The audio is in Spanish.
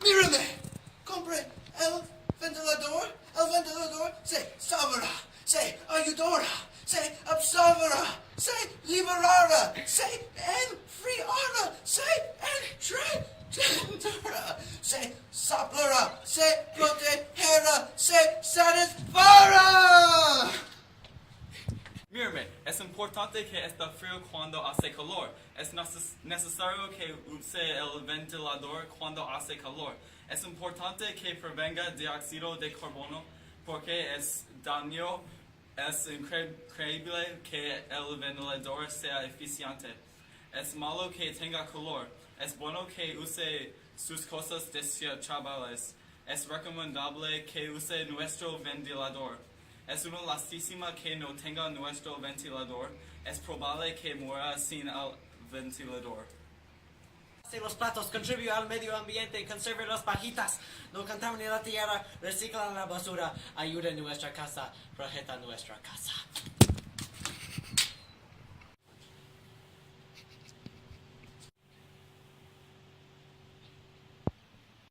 Mírame, compre el ventilador. El ventilador se salvará, se ayudará, se absorberá, se liberará, se enfriará, se entretenderá, se soplará, se protegerá, se satisfará. Mírame, es importante que esté frío cuando hace calor. Es necesario que use el ventilador cuando hace calor. Es importante que prevenga dióxido de carbono porque es daño. Es increíble que el ventilador sea eficiente. Es malo que tenga calor. Es bueno que use sus cosas desechables. Es recomendable que use nuestro ventilador. Es una lástima que no tenga nuestro ventilador. Es probable que muera sin el ventilador. Hace los platos, contribuye al medio ambiente, conserve las pajitas, no contamine la tierra, recicla la basura, ayuda a nuestra casa, protege nuestra casa.